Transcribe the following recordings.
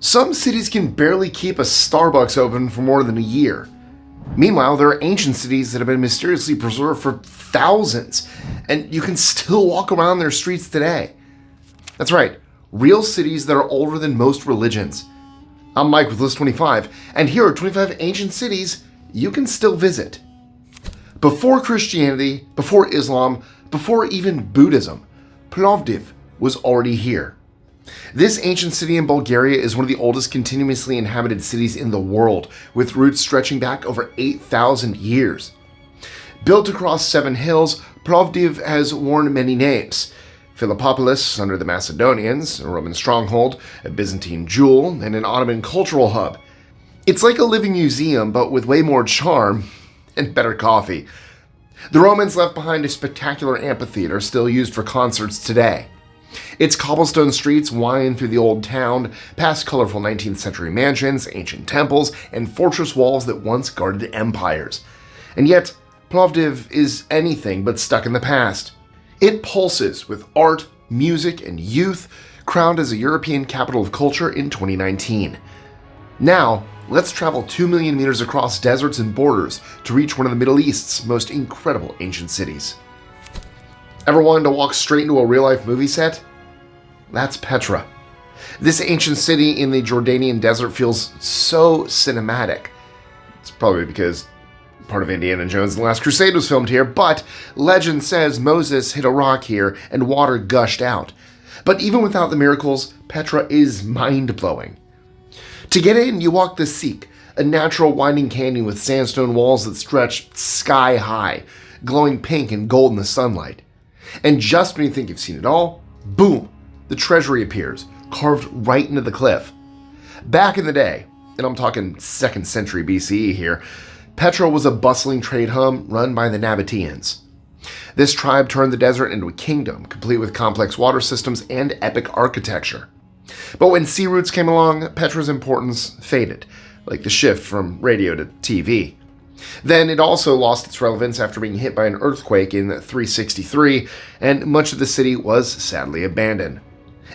Some cities can barely keep a Starbucks open for more than a year. Meanwhile, there are ancient cities that have been mysteriously preserved for thousands, and you can still walk around their streets today. That's right, real cities that are older than most religions. I'm Mike with List 25, and here are 25 ancient cities you can still visit. Before Christianity, before Islam, before even Buddhism, Plovdiv was already here. This ancient city in Bulgaria is one of the oldest continuously inhabited cities in the world, with roots stretching back over 8,000 years. Built across 7 hills, Plovdiv has worn many names. Philippopolis under the Macedonians, a Roman stronghold, a Byzantine jewel, and an Ottoman cultural hub. It's like a living museum, but with way more charm and better coffee. The Romans left behind a spectacular amphitheater still used for concerts today. Its cobblestone streets wind through the old town, past colorful 19th century mansions, ancient temples, and fortress walls that once guarded empires. And yet, Plovdiv is anything but stuck in the past. It pulses with art, music, and youth, crowned as a European capital of culture in 2019. Now, let's travel 2 million meters across deserts and borders to reach one of the Middle East's most incredible ancient cities. Ever wanted to walk straight into a real-life movie set? That's Petra. This ancient city in the Jordanian desert feels so cinematic. It's probably because part of Indiana Jones and the Last Crusade was filmed here, but legend says Moses hit a rock here and water gushed out. But even without the miracles, Petra is mind-blowing. To get in, you walk the Sikh, a natural winding canyon with sandstone walls that stretch sky-high, glowing pink and gold in the sunlight. And just when you think you've seen it all, boom, the treasury appears, carved right into the cliff. Back in the day, and I'm talking 2nd century BCE here, Petra was a bustling trade hub run by the Nabateans. This tribe turned the desert into a kingdom, complete with complex water systems and epic architecture. But when sea routes came along, Petra's importance faded, like the shift from radio to TV. Then it also lost its relevance after being hit by an earthquake in 363, and much of the city was sadly abandoned.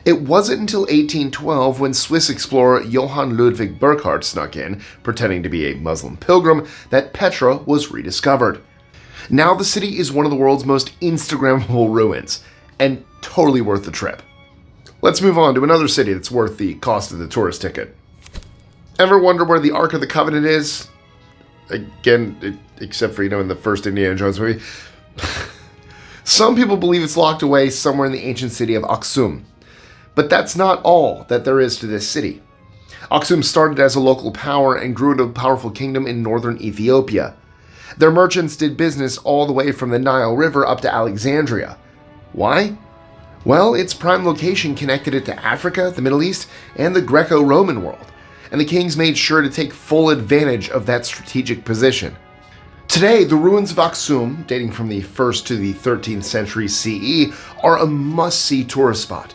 It wasn't until 1812 when Swiss explorer Johann Ludwig Burckhardt snuck in, pretending to be a Muslim pilgrim, that Petra was rediscovered. Now the city is one of the world's most Instagrammable ruins, and totally worth the trip. Let's move on to another city that's worth the cost of the tourist ticket. Ever wonder where the Ark of the Covenant is? Again, except for, in the first Indiana Jones movie. Some people believe it's locked away somewhere in the ancient city of Aksum. But that's not all that there is to this city. Aksum started as a local power and grew into a powerful kingdom in northern Ethiopia. Their merchants did business all the way from the Nile River up to Alexandria. Why? Well, its prime location connected it to Africa, the Middle East, and the Greco-Roman world, and the kings made sure to take full advantage of that strategic position. Today, the ruins of Aksum, dating from the 1st to the 13th century CE, are a must-see tourist spot.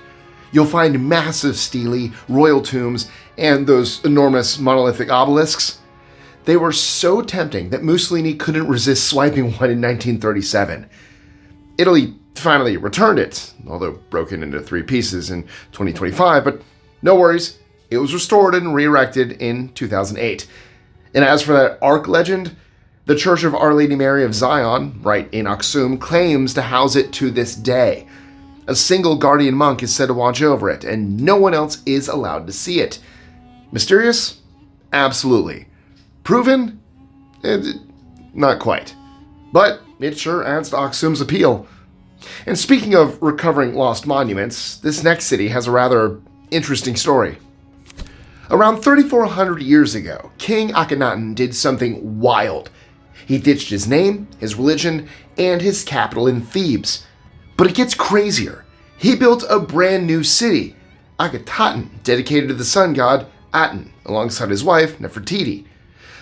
You'll find massive stelae, royal tombs, and those enormous monolithic obelisks. They were so tempting that Mussolini couldn't resist swiping one in 1937. Italy finally returned it, although broken into 3 pieces in 2025, but no worries. It was restored and re-erected in 2008. And as for that Ark legend, the Church of Our Lady Mary of Zion, right in Aksum, claims to house it to this day. A single guardian monk is said to watch over it, and no one else is allowed to see it. Mysterious? Absolutely. Proven? Not quite. But it sure adds to Aksum's appeal. And speaking of recovering lost monuments, this next city has a rather interesting story. Around 3,400 years ago, King Akhenaten did something wild. He ditched his name, his religion, and his capital in Thebes. But it gets crazier. He built a brand new city, Akhetaten, dedicated to the sun god Aten, alongside his wife Nefertiti.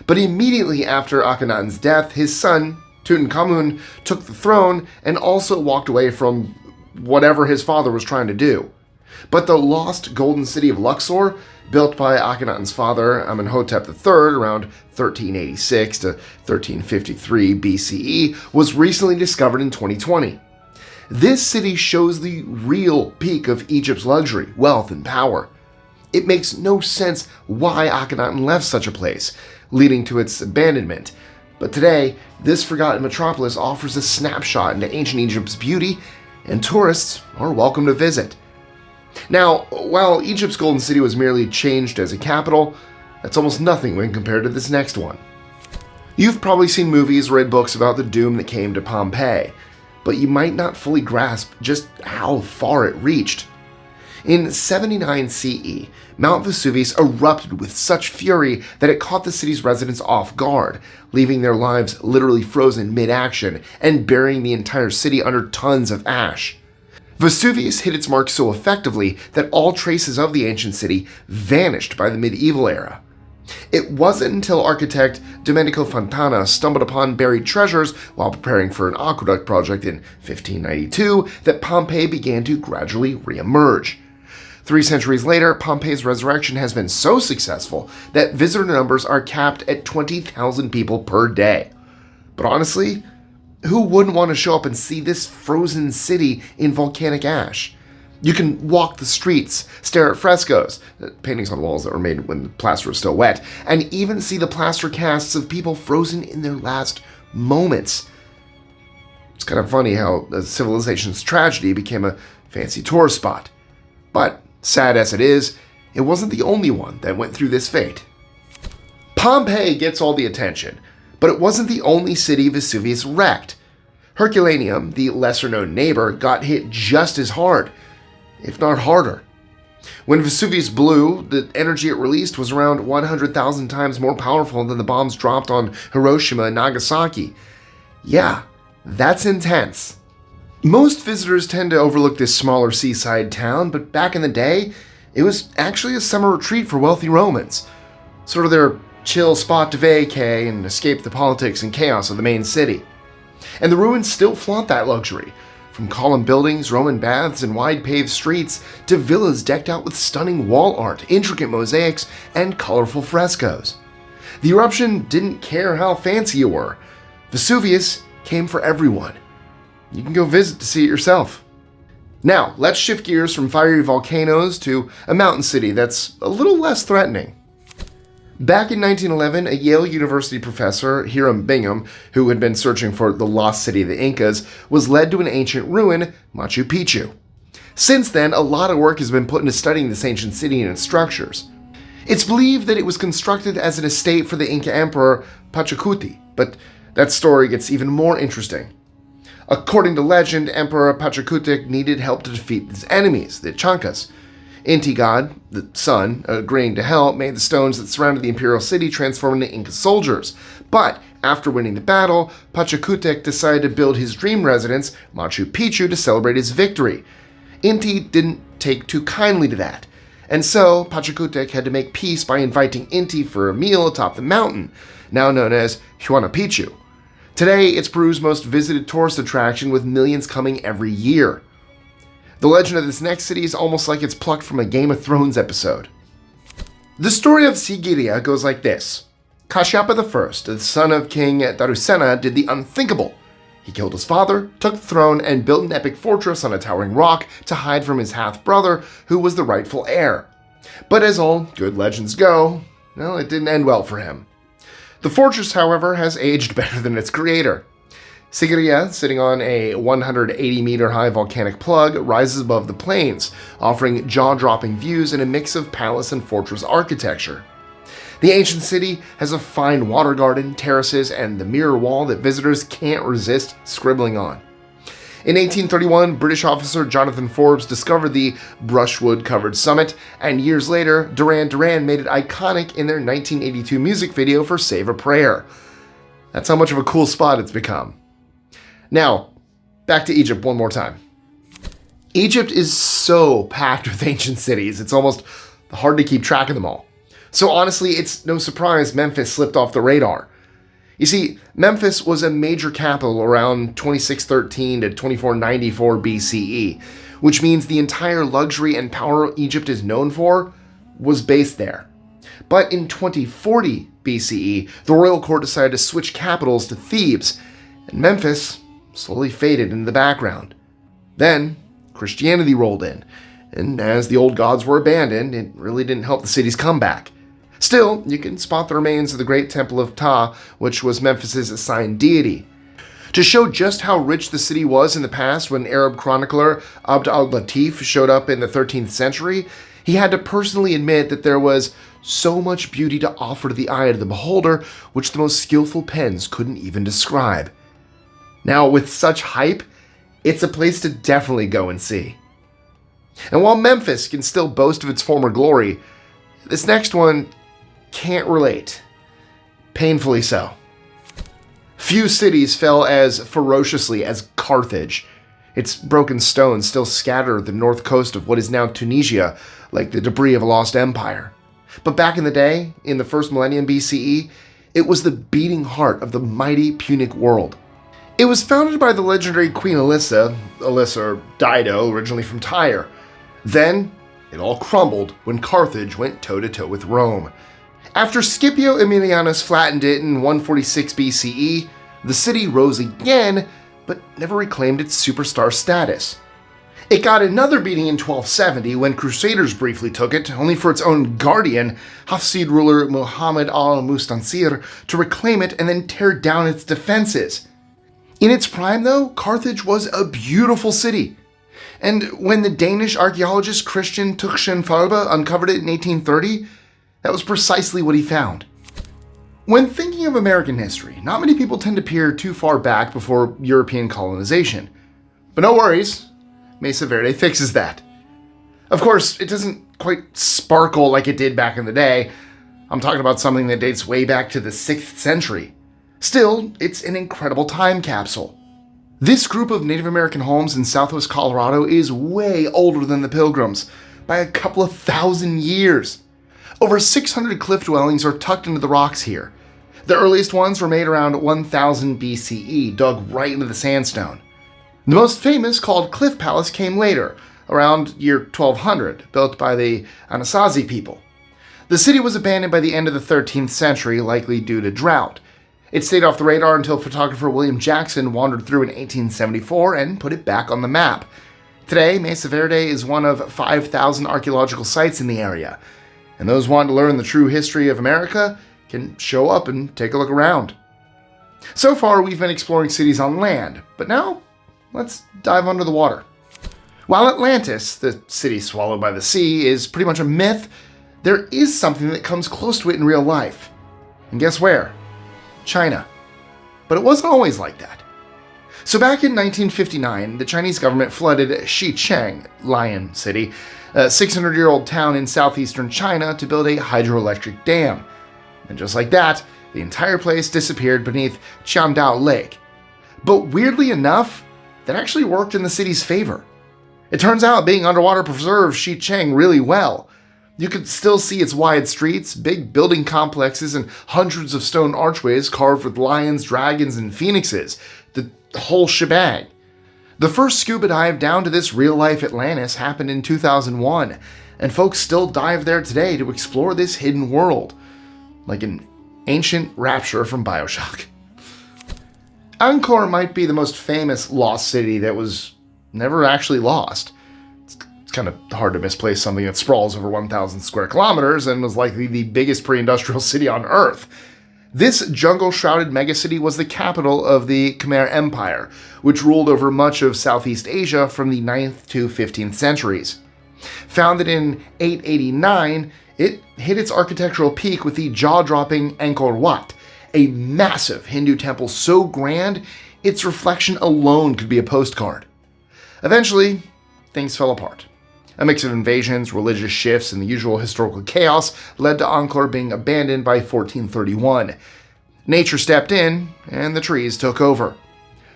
But immediately after Akhenaten's death, his son, Tutankhamun, took the throne and also walked away from whatever his father was trying to do. But the lost golden city of Luxor, built by Akhenaten's father Amenhotep III around 1386 to 1353 BCE, was recently discovered in 2020. This city shows the real peak of Egypt's luxury, wealth, and power. It makes no sense why Akhenaten left such a place, leading to its abandonment. But today, this forgotten metropolis offers a snapshot into ancient Egypt's beauty, and tourists are welcome to visit. Now, while Egypt's Golden City was merely changed as a capital, that's almost nothing when compared to this next one. You've probably seen movies or read books about the doom that came to Pompeii, but you might not fully grasp just how far it reached. In 79 CE, Mount Vesuvius erupted with such fury that it caught the city's residents off guard, leaving their lives literally frozen mid-action and burying the entire city under tons of ash. Vesuvius hit its mark so effectively that all traces of the ancient city vanished by the medieval era. It wasn't until architect Domenico Fontana stumbled upon buried treasures while preparing for an aqueduct project in 1592 that Pompeii began to gradually re-emerge. 3 centuries later, Pompeii's resurrection has been so successful that visitor numbers are capped at 20,000 people per day. But honestly, who wouldn't want to show up and see this frozen city in volcanic ash? You can walk the streets, stare at frescoes, paintings on walls that were made when the plaster was still wet, and even see the plaster casts of people frozen in their last moments. It's kind of funny how a civilization's tragedy became a fancy tourist spot. But, sad as it is, it wasn't the only one that went through this fate. Pompeii gets all the attention, but it wasn't the only city Vesuvius wrecked. Herculaneum, the lesser-known neighbor, got hit just as hard, if not harder. When Vesuvius blew, the energy it released was around 100,000 times more powerful than the bombs dropped on Hiroshima and Nagasaki. Yeah, that's intense. Most visitors tend to overlook this smaller seaside town, but back in the day, it was actually a summer retreat for wealthy Romans. Sort of their chill spot to vacay and escape the politics and chaos of the main city. And the ruins still flaunt that luxury, from column buildings, Roman baths, and wide paved streets to villas decked out with stunning wall art, intricate mosaics, and colorful frescoes. The eruption didn't care how fancy you were. Vesuvius came for everyone. You can go visit to see it yourself. Now, let's shift gears from fiery volcanoes to a mountain city that's a little less threatening. Back in 1911, a Yale University professor, Hiram Bingham, who had been searching for the lost city of the Incas, was led to an ancient ruin, Machu Picchu. Since then, a lot of work has been put into studying this ancient city and its structures. It's believed that it was constructed as an estate for the Inca emperor Pachacuti, but that story gets even more interesting. According to legend, Emperor Pachacuti needed help to defeat his enemies, the Chancas. Inti God, the sun, agreeing to help, made the stones that surrounded the imperial city transform into Inca soldiers. But after winning the battle, Pachacuti decided to build his dream residence, Machu Picchu, to celebrate his victory. Inti didn't take too kindly to that, and so Pachacuti had to make peace by inviting Inti for a meal atop the mountain, now known as Huayna Picchu. Today, it's Peru's most visited tourist attraction, with millions coming every year. The legend of this next city is almost like it's plucked from a Game of Thrones episode. The story of Sigiriya goes like this. Kashyapa I, the son of King Darusena, did the unthinkable. He killed his father, took the throne, and built an epic fortress on a towering rock to hide from his half-brother, who was the rightful heir. But as all good legends go, well, it didn't end well for him. The fortress, however, has aged better than its creator. Sigiriya, sitting on a 180-meter-high volcanic plug, rises above the plains, offering jaw-dropping views in a mix of palace and fortress architecture. The ancient city has a fine water garden, terraces, and the mirror wall that visitors can't resist scribbling on. In 1831, British officer Jonathan Forbes discovered the brushwood-covered summit, and years later, Duran Duran made it iconic in their 1982 music video for Save a Prayer. That's how much of a cool spot it's become. Now, back to Egypt one more time. Egypt is so packed with ancient cities, it's almost hard to keep track of them all. So honestly, it's no surprise Memphis slipped off the radar. You see, Memphis was a major capital around 2613 to 2494 BCE, which means the entire luxury and power Egypt is known for was based there. But in 2040 BCE, the royal court decided to switch capitals to Thebes, and Memphis slowly faded into the background. Then, Christianity rolled in, And as the old gods were abandoned, it really didn't help the city's comeback. Still, you can spot the remains of the great temple of Ptah, which was Memphis's assigned deity. To show just how rich the city was in the past, when Arab chronicler Abd al-Latif showed up in the 13th century, he had to personally admit that there was so much beauty to offer to the eye of the beholder, which the most skillful pens couldn't even describe. Now, with such hype, it's a place to definitely go and see. And while Memphis can still boast of its former glory, this next one can't relate. Painfully so. Few cities fell as ferociously as Carthage. Its broken stones still scatter the north coast of what is now Tunisia like the debris of a lost empire. But back in the day, in the first millennium BCE, it was the beating heart of the mighty Punic world. It was founded by the legendary Queen Alyssa or Dido, originally from Tyre. Then, it all crumbled when Carthage went toe-to-toe with Rome. After Scipio Aemilianus flattened it in 146 BCE, the city rose again, but never reclaimed its superstar status. It got another beating in 1270 when Crusaders briefly took it, only for its own guardian, Hafsid ruler Muhammad al-Mustansir, to reclaim it and then tear down its defenses. In its prime, though, Carthage was a beautiful city. And when the Danish archaeologist Christian Tuchschen-Farbe uncovered it in 1830, that was precisely what he found. When thinking of American history, not many people tend to peer too far back before European colonization. But no worries, Mesa Verde fixes that. Of course, it doesn't quite sparkle like it did back in the day. I'm talking about something that dates way back to the 6th century. Still, it's an incredible time capsule. This group of Native American homes in southwest Colorado is way older than the Pilgrims, by a couple of thousand years. Over 600 cliff dwellings are tucked into the rocks here. The earliest ones were made around 1000 BCE, dug right into the sandstone. The most famous, called Cliff Palace, came later, around year 1200, built by the Anasazi people. The city was abandoned by the end of the 13th century, likely due to drought. It stayed off the radar until photographer William Jackson wandered through in 1874 and put it back on the map. Today, Mesa Verde is one of 5,000 archaeological sites in the area, and those wanting to learn the true history of America can show up and take a look around. So far, we've been exploring cities on land, but now, let's dive under the water. While Atlantis, the city swallowed by the sea, is pretty much a myth, there is something that comes close to it in real life. And guess where? China. But it wasn't always like that. So back in 1959, the Chinese government flooded Shi Cheng, Lion City, a 600-year-old town in southeastern China, to build a hydroelectric dam. And just like that, the entire place disappeared beneath Qiandao Lake. But weirdly enough, that actually worked in the city's favor. It turns out being underwater preserved Shi Cheng really well. You could still see its wide streets, big building complexes, and hundreds of stone archways carved with lions, dragons, and phoenixes. The whole shebang. The first scuba dive down to this real-life Atlantis happened in 2001, and folks still dive there today to explore this hidden world, like an ancient rapture from BioShock. Angkor might be the most famous lost city that was never actually lost. It's kind of hard to misplace something that sprawls over 1,000 square kilometers and was likely the biggest pre-industrial city on Earth. This jungle-shrouded megacity was the capital of the Khmer Empire, which ruled over much of Southeast Asia from the 9th to 15th centuries. Founded in 889, it hit its architectural peak with the jaw-dropping Angkor Wat, a massive Hindu temple so grand, its reflection alone could be a postcard. Eventually, things fell apart. A mix of invasions, religious shifts, and the usual historical chaos led to Angkor being abandoned by 1431. Nature stepped in, and the trees took over.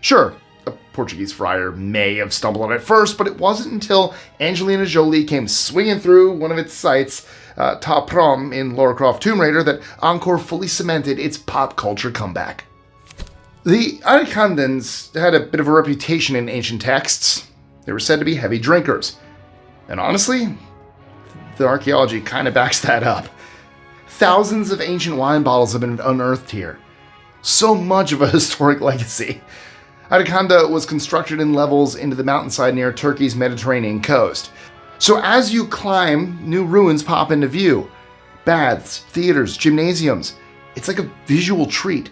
Sure, a Portuguese friar may have stumbled on it first, but it wasn't until Angelina Jolie came swinging through one of its sites, Ta Prohm in Lara Croft Tomb Raider, that Angkor fully cemented its pop culture comeback. The Arykandans had a bit of a reputation in ancient texts. They were said to be heavy drinkers. And honestly, the archaeology kind of backs that up. Thousands of ancient wine bottles have been unearthed here. So much of a historic legacy. Arykanda was constructed in levels into the mountainside near Turkey's Mediterranean coast. So as you climb, new ruins pop into view. Baths, theaters, gymnasiums. It's like a visual treat.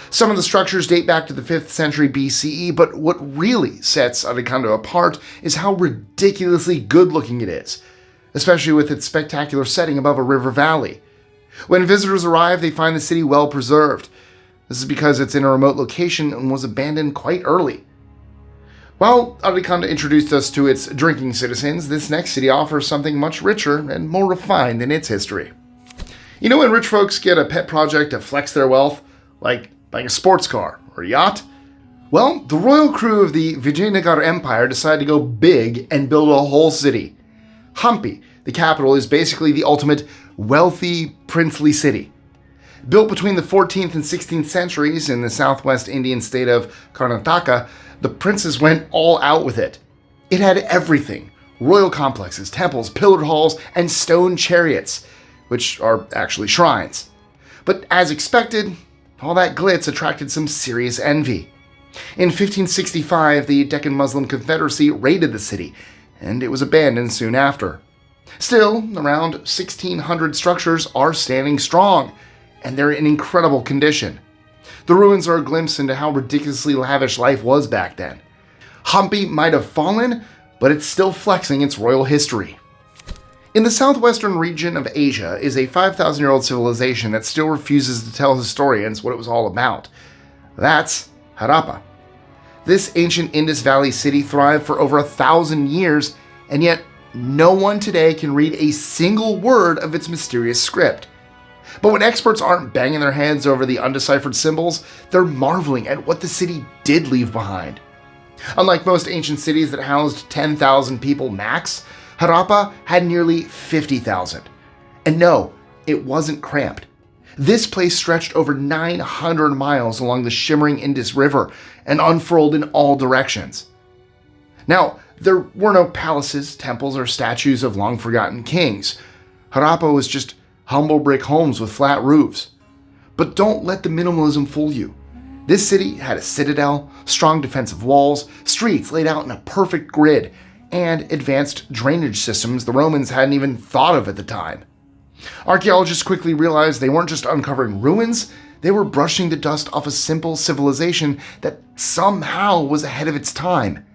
Some of the structures date back to the 5th century BCE, but what really sets Arykanda apart is how ridiculously good looking it is, especially with its spectacular setting above a river valley. When visitors arrive, they find the city well preserved. This is because it's in a remote location and was abandoned quite early. While Arykanda introduced us to its drinking citizens, this next city offers something much richer and more refined in its history. You know when rich folks get a pet project to flex their wealth, like buying a sports car or a yacht? Well, the royal crew of the Vijayanagar Empire decided to go big and build a whole city. Hampi, the capital, is basically the ultimate wealthy, princely city. Built between the 14th and 16th centuries in the southwest Indian state of Karnataka, the princes went all out with it. It had everything: royal complexes, temples, pillared halls, and stone chariots, which are actually shrines. But as expected, all that glitz attracted some serious envy. In 1565, the Deccan Muslim Confederacy raided the city, and it was abandoned soon after. Still, around 1,600 structures are standing strong, and they're in incredible condition. The ruins are a glimpse into how ridiculously lavish life was back then. Hampi might have fallen, but it's still flexing its royal history. In the southwestern region of Asia is a 5,000-year-old civilization that still refuses to tell historians what it was all about. That's Harappa. This ancient Indus Valley city thrived for over 1,000 years, and yet no one today can read a single word of its mysterious script. But when experts aren't banging their heads over the undeciphered symbols, they're marveling at what the city did leave behind. Unlike most ancient cities that housed 10,000 people max, Harappa had nearly 50,000. And no, it wasn't cramped. This place stretched over 900 miles along the shimmering Indus River and unfurled in all directions. Now, there were no palaces, temples, or statues of long-forgotten kings. Harappa was just humble brick homes with flat roofs. But don't let the minimalism fool you. This city had a citadel, strong defensive walls, streets laid out in a perfect grid, and advanced drainage systems the Romans hadn't even thought of at the time. Archaeologists quickly realized they weren't just uncovering ruins, they were brushing the dust off a simple civilization that somehow was ahead of its time.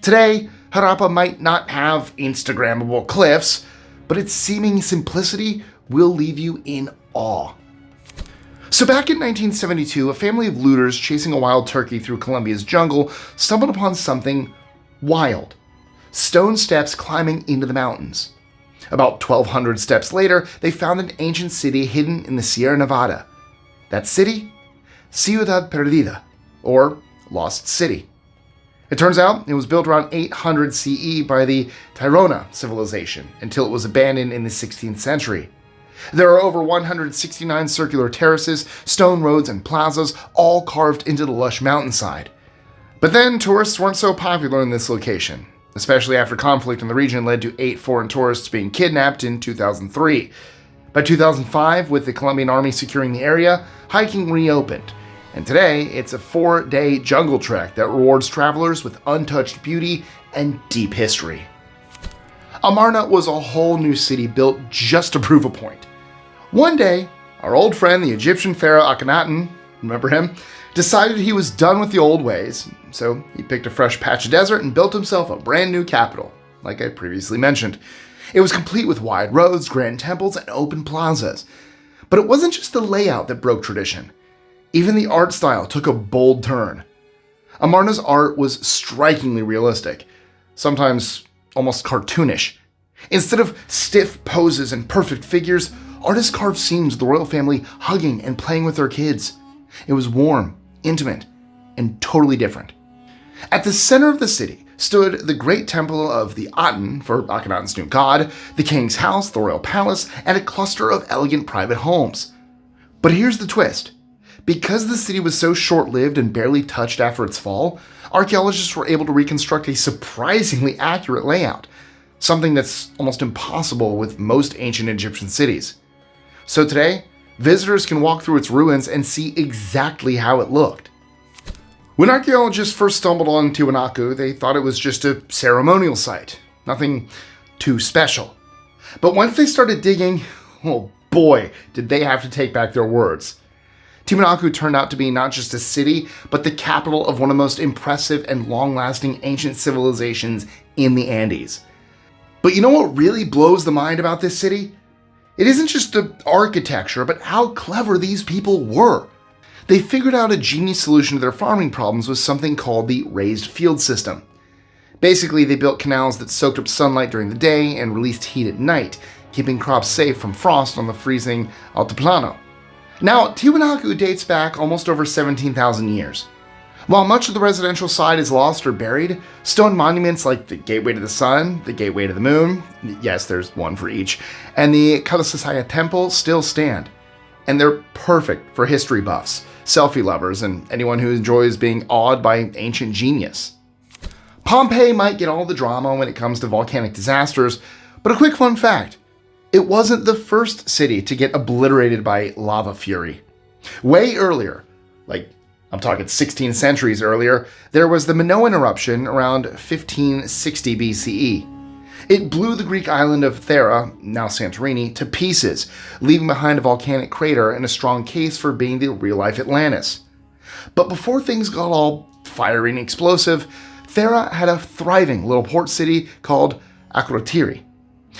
Today, Harappa might not have Instagrammable cliffs, but its seeming simplicity will leave you in awe. So back in 1972, a family of looters chasing a wild turkey through Colombia's jungle stumbled upon something wild: stone steps climbing into the mountains. About 1,200 steps later, they found an ancient city hidden in the Sierra Nevada. That city? Ciudad Perdida, or Lost City. It turns out it was built around 800 CE by the Tairona civilization until it was abandoned in the 16th century. There are over 169 circular terraces, stone roads, and plazas, all carved into the lush mountainside. But then tourists weren't so popular in this location, especially after conflict in the region led to 8 foreign tourists being kidnapped in 2003. By 2005, with the Colombian army securing the area, hiking reopened. And today, it's a 4-day jungle trek that rewards travelers with untouched beauty and deep history. Amarna was a whole new city built just to prove a point. One day, our old friend, the Egyptian pharaoh Akhenaten, remember him, decided he was done with the old ways, so he picked a fresh patch of desert and built himself a brand new capital, like I previously mentioned. It was complete with wide roads, grand temples, and open plazas. But it wasn't just the layout that broke tradition. Even the art style took a bold turn. Amarna's art was strikingly realistic, sometimes almost cartoonish. Instead of stiff poses and perfect figures, artists carved scenes of the royal family hugging and playing with their kids. It was warm, intimate, and totally different. At the center of the city stood the great temple of the Aten, for Akhenaten's new god, the king's house, the royal palace, and a cluster of elegant private homes. But here's the twist. Because the city was so short-lived and barely touched after its fall, archaeologists were able to reconstruct a surprisingly accurate layout, something that's almost impossible with most ancient Egyptian cities. So today, visitors can walk through its ruins and see exactly how it looked. When archaeologists first stumbled on Tiwanaku, they thought it was just a ceremonial site, nothing too special. But once they started digging, oh boy, did they have to take back their words. Tiwanaku turned out to be not just a city, but the capital of one of the most impressive and long-lasting ancient civilizations in the Andes. But you know what really blows the mind about this city? It isn't just the architecture, but how clever these people were. They figured out a genius solution to their farming problems with something called the raised field system. Basically, they built canals that soaked up sunlight during the day and released heat at night, keeping crops safe from frost on the freezing Altiplano. Now, Tiwanaku dates back almost over 17,000 years. While much of the residential side is lost or buried, stone monuments like the Gateway to the Sun, the Gateway to the Moon, yes, there's one for each, and the Kalasasaya Temple still stand. And they're perfect for history buffs, selfie lovers, and anyone who enjoys being awed by ancient genius. Pompeii might get all the drama when it comes to volcanic disasters, but a quick fun fact: it wasn't the first city to get obliterated by lava fury. Way earlier, I'm talking 16 centuries earlier, there was the Minoan eruption around 1560 BCE. It blew the Greek island of Thera, now Santorini, to pieces, leaving behind a volcanic crater and a strong case for being the real-life Atlantis. But before things got all fiery and explosive, Thera had a thriving little port city called Akrotiri.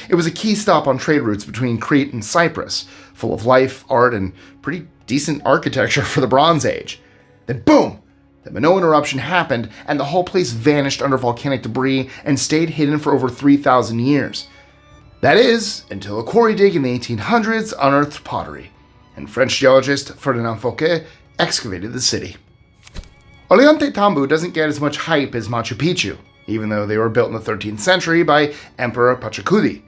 It was a key stop on trade routes between Crete and Cyprus, full of life, art, and pretty decent architecture for the Bronze Age. Then boom! The Minoan eruption happened, and the whole place vanished under volcanic debris and stayed hidden for over 3,000 years. That is, until a quarry dig in the 1800s unearthed pottery, and French geologist Ferdinand Fouquet excavated the city. Ollantaytambo doesn't get as much hype as Machu Picchu, even though they were built in the 13th century by Emperor Pachacudi.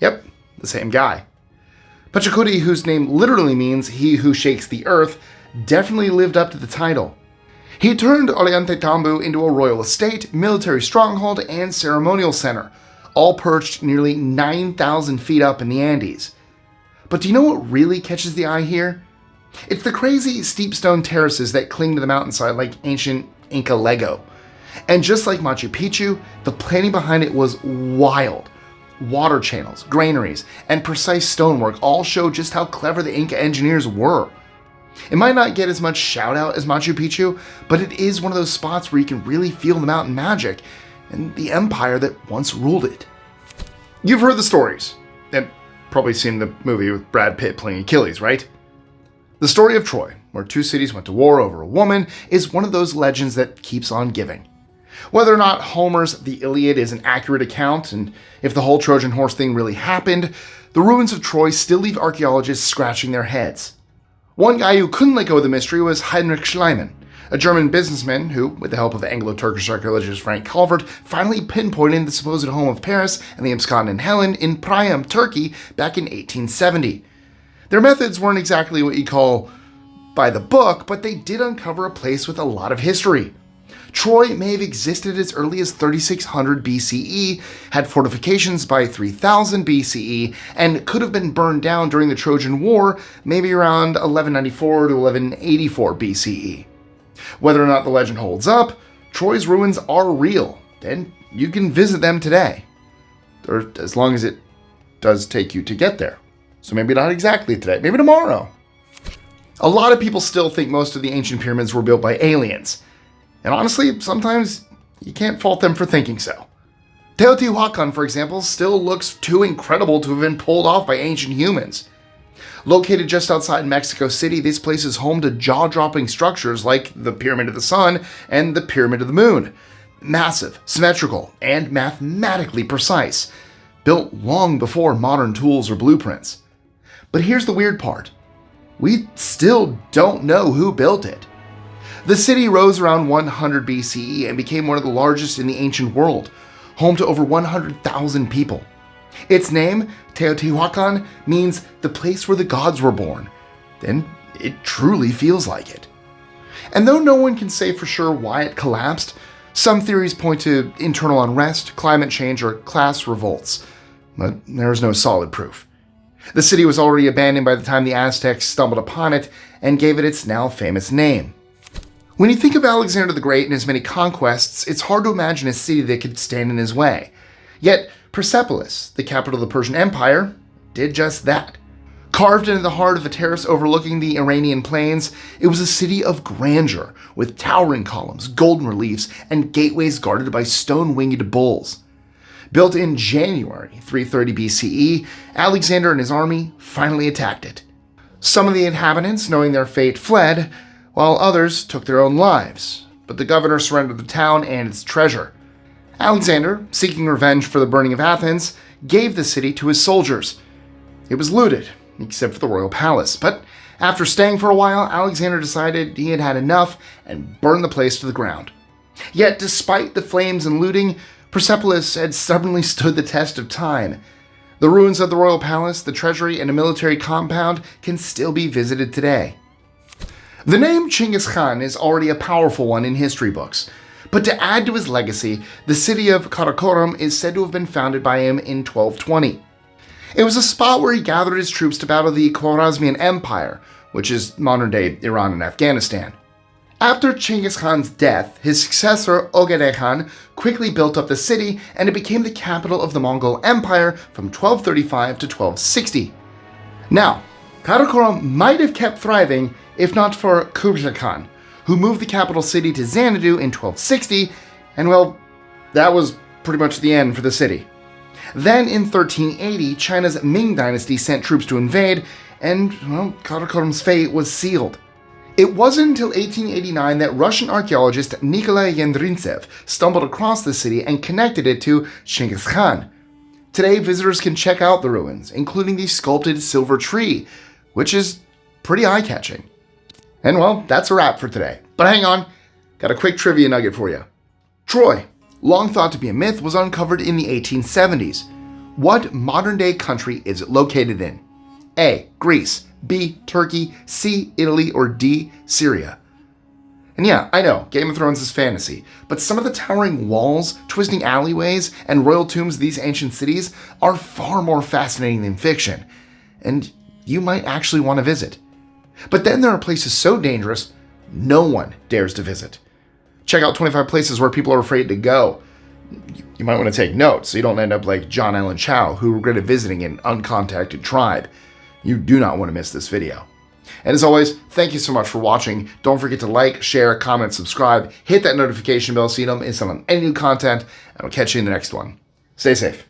Yep, the same guy. Pachacudi, whose name literally means he who shakes the earth, definitely lived up to the title. He turned Ollantaytambo into a royal estate, military stronghold, and ceremonial center, all perched nearly 9,000 feet up in the Andes. But do you know what really catches the eye here? It's the crazy steep stone terraces that cling to the mountainside like ancient Inca Lego. And just like Machu Picchu, the planning behind it was wild. Water channels, granaries, and precise stonework all show just how clever the Inca engineers were. It might not get as much shout out as Machu Picchu, but it is one of those spots where you can really feel the mountain magic and the empire that once ruled it. You've heard the stories, and probably seen the movie with Brad Pitt playing Achilles, right? The story of Troy, where two cities went to war over a woman, is one of those legends that keeps on giving. Whether or not Homer's The Iliad is an accurate account, and if the whole Trojan horse thing really happened, the ruins of Troy still leave archaeologists scratching their heads. One guy who couldn't let go of the mystery was Heinrich Schliemann, a German businessman who, with the help of Anglo-Turkish archaeologist Frank Calvert, finally pinpointed the supposed home of Paris and the absconding Helen in Priam, Turkey, back in 1870. Their methods weren't exactly what you call by the book, but they did uncover a place with a lot of history. Troy may have existed as early as 3600 BCE, had fortifications by 3000 BCE, and could have been burned down during the Trojan War, maybe around 1194 to 1184 BCE. Whether or not the legend holds up, Troy's ruins are real, and you can visit them today. Or as long as it does take you to get there. So maybe not exactly today, maybe tomorrow. A lot of people still think most of the ancient pyramids were built by aliens. And honestly, sometimes you can't fault them for thinking so. Teotihuacan, for example, still looks too incredible to have been pulled off by ancient humans. Located just outside Mexico City, this place is home to jaw-dropping structures like the Pyramid of the Sun and the Pyramid of the Moon. Massive, symmetrical, and mathematically precise. Built long before modern tools or blueprints. But here's the weird part. We still don't know who built it. The city rose around 100 BCE and became one of the largest in the ancient world, home to over 100,000 people. Its name, Teotihuacan, means the place where the gods were born. And it truly feels like it. And though no one can say for sure why it collapsed, some theories point to internal unrest, climate change, or class revolts. But there is no solid proof. The city was already abandoned by the time the Aztecs stumbled upon it and gave it its now famous name. When you think of Alexander the Great and his many conquests, it's hard to imagine a city that could stand in his way. Yet, Persepolis, the capital of the Persian Empire, did just that. Carved into the heart of a terrace overlooking the Iranian plains, it was a city of grandeur, with towering columns, golden reliefs, and gateways guarded by stone-winged bulls. Built in January 330 BCE, Alexander and his army finally attacked it. Some of the inhabitants, knowing their fate, fled, while others took their own lives, but the governor surrendered the town and its treasure. Alexander, seeking revenge for the burning of Athens, gave the city to his soldiers. It was looted, except for the royal palace, but after staying for a while, Alexander decided he had had enough and burned the place to the ground. Yet, despite the flames and looting, Persepolis had stubbornly stood the test of time. The ruins of the royal palace, the treasury, and a military compound can still be visited today. The name Chinggis Khan is already a powerful one in history books, but to add to his legacy, the city of Karakorum is said to have been founded by him in 1220. It was a spot where he gathered his troops to battle the Khwarezmian Empire, which is modern-day Iran and Afghanistan. After Chinggis Khan's death, his successor Ogedei Khan quickly built up the city, and it became the capital of the Mongol Empire from 1235 to 1260. Now, Karakorum might have kept thriving if not for Kublai Khan, who moved the capital city to Xanadu in 1260, and well, that was pretty much the end for the city. Then in 1380, China's Ming dynasty sent troops to invade, and, well, Karakorum's fate was sealed. It wasn't until 1889 that Russian archaeologist Nikolai Yendrintsev stumbled across the city and connected it to Chinggis Khan. Today, visitors can check out the ruins, including the sculpted silver tree, which is pretty eye-catching. And well, that's a wrap for today. But hang on, got a quick trivia nugget for you. Troy, long thought to be a myth, was uncovered in the 1870s. What modern-day country is it located in? A. Greece, B. Turkey, C. Italy, or D. Syria? And yeah, I know, Game of Thrones is fantasy, but some of the towering walls, twisting alleyways, and royal tombs of these ancient cities are far more fascinating than fiction, and you might actually want to visit. But then there are places so dangerous, no one dares to visit. Check out 25 places where people are afraid to go. You might want to take notes so you don't end up like John Allen Chau, who regretted visiting an uncontacted tribe. You do not want to miss this video. And as always, thank you so much for watching. Don't forget to like, share, comment, subscribe, hit that notification bell so you don't miss out on any new content, and I'll catch you in the next one. Stay safe.